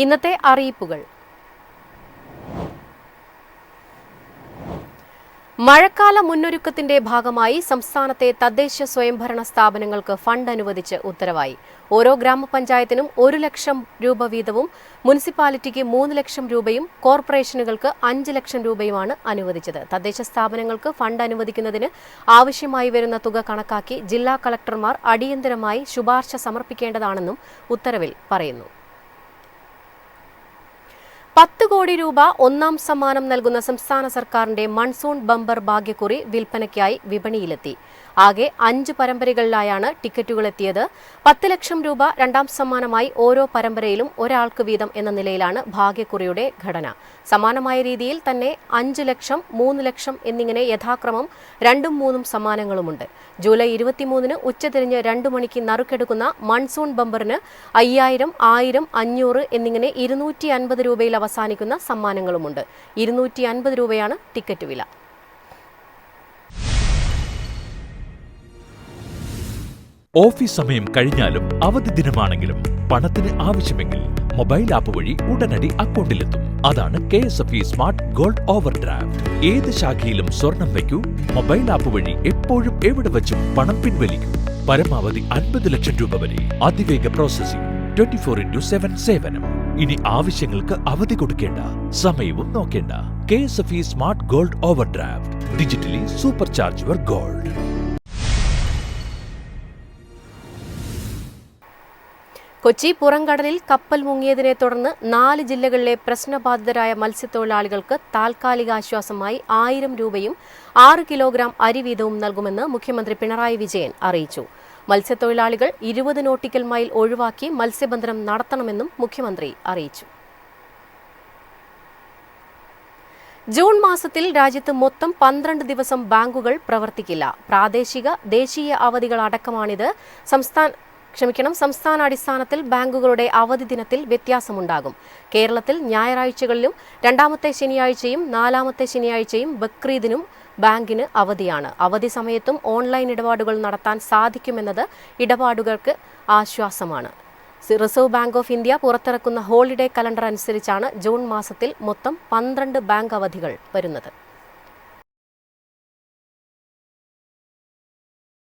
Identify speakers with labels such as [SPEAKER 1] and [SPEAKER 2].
[SPEAKER 1] ഇന്നത്തെ അറിയിപ്പുകൾ. മഴക്കാല മുന്നൊരുക്കത്തിന്റെ ഭാഗമായി സംസ്ഥാനത്തെ തദ്ദേശ സ്വയംഭരണ സ്ഥാപനങ്ങൾക്ക് ഫണ്ട് അനുവദിച്ച് ഉത്തരവായി. ഓരോ ഗ്രാമപഞ്ചായത്തിനും 1 ലക്ഷം രൂപ വീതവും മുനിസിപ്പാലിറ്റിക്ക് 3 ലക്ഷം രൂപയും കോർപ്പറേഷനുകൾക്ക് 5 ലക്ഷം രൂപയുമാണ് അനുവദിച്ചത്. തദ്ദേശ സ്ഥാപനങ്ങൾക്ക് ഫണ്ട് അനുവദിക്കുന്നതിന് ആവശ്യമായി വരുന്ന തുക കണക്കാക്കി ജില്ലാ കളക്ടർമാർ അടിയന്തരമായി ശുപാർശ സമർപ്പിക്കേണ്ടതാണെന്നും ഉത്തരവിൽ പറയുന്നു. 10 കോടി രൂപ ഒന്നാം സമ്മാനം നൽകുന്ന സംസ്ഥാന സർക്കാരിന്റെ മൺസൂൺ ബമ്പർ ഭാഗ്യക്കുറി വിൽപ്പനയ്ക്കായി വിപണിയിലെത്തി. ആകെ 5 പരമ്പരകളിലായാണ് ടിക്കറ്റുകൾ എത്തിയത്. 10 ലക്ഷം രൂപ രണ്ടാം സമ്മാനമായി ഓരോ പരമ്പരയിലും ഒരാൾക്ക് വീതം എന്ന നിലയിലാണ് ഭാഗ്യക്കുറിയുടെ ഘടന. സമാനമായ രീതിയിൽ തന്നെ 5 ലക്ഷം, 3 ലക്ഷം എന്നിങ്ങനെ യഥാക്രമം 2ഉം 3ഉം സമ്മാനങ്ങളുമുണ്ട്. ജൂലൈ 23-ന് ഉച്ചതിരിഞ്ഞ് 2 മണിക്ക് നറുക്കെടുക്കുന്ന മൺസൂൺ ബമ്പറിന് 5000, 1000, 500 എന്നിങ്ങനെ 250 രൂപയിൽ അവസാനിക്കുന്ന സമ്മാനങ്ങളുമുണ്ട്. 250 രൂപയാണ് ടിക്കറ്റ് വില.
[SPEAKER 2] ഓഫീസ് സമയം കഴിഞ്ഞാലും അവധി ദിനമാണെങ്കിലും പണത്തിന് ആവശ്യമെങ്കിൽ മൊബൈൽ ആപ്പ് വഴി ഉടനടി അക്കൗണ്ടിലെത്തും. അതാണ് KSFE smart gold over draft. ഏത് ശാഖയിലും സ്വർണം വയ്ക്കൂ. മൊബൈൽ ആപ്പ് വഴി എപ്പോഴും എവിടെ വെച്ചും പണം പിൻവലിക്കൂ. പരമാവധി 50 ലക്ഷം രൂപ വരെ. അതിവേഗ പ്രോസസിംഗ്. 24/7 സേവനം. ഇനി ആവശ്യങ്ങൾക്ക് അവധി കൊടുക്കേണ്ട, സമയവും നോക്കേണ്ട. KSFE smart gold overdraft. Digitally supercharge your gold.
[SPEAKER 1] Kochi പുറംകടലിൽ കപ്പൽ മുങ്ങിയതിനെ തുടർന്ന് 4 ജില്ലകളിലെ പ്രശ്നബാധിതരായ മത്സ്യത്തൊഴിലാളികൾക്ക് താൽക്കാലിക ആശ്വാസമായി 1000 രൂപയും 6 കിലോഗ്രാം അരി വീതവും നൽകുമെന്ന് മുഖ്യമന്ത്രി പിണറായി വിജയൻ അറിയിച്ചു. മത്സ്യത്തൊഴിലാളികൾ 20 നോട്ടിക്കൽ മൈൽ ഒഴിവാക്കി മത്സ്യബന്ധനം നടത്തണമെന്നും മുഖ്യമന്ത്രി അറിയിച്ചു. ജൂൺ മാസത്തിൽ രാജ്യത്ത് മൊത്തം 12 ദിവസം ബാങ്കുകൾ പ്രവർത്തിക്കില്ല. പ്രാദേശിക, ദേശീയ അവധികൾ അടക്കമാണിത്. സംസ്ഥാനാടിസ്ഥാനത്തിൽ ബാങ്കുകളുടെ അവധി ദിനത്തിൽ വ്യത്യാസമുണ്ടാകും. കേരളത്തിൽ ഞായറാഴ്ചകളിലും 2ാമത്തെ ശനിയാഴ്ചയും 4ാമത്തെ ശനിയാഴ്ചയും ബക്രീദിനും ബാങ്കിന് അവധിയാണ്. അവധി സമയത്തും ഓൺലൈൻ ഇടപാടുകൾ നടത്താൻ സാധിക്കുമെന്നത് ഇടപാടുകൾക്ക് ആശ്വാസമാണ്. റിസർവ് ബാങ്ക് ഓഫ് ഇന്ത്യ പുറത്തിറക്കുന്ന ഹോളിഡേ കലണ്ടർ അനുസരിച്ചാണ് ജൂൺ മാസത്തിൽ മൊത്തം 12 ബാങ്ക് അവധികൾ വരുന്നത്.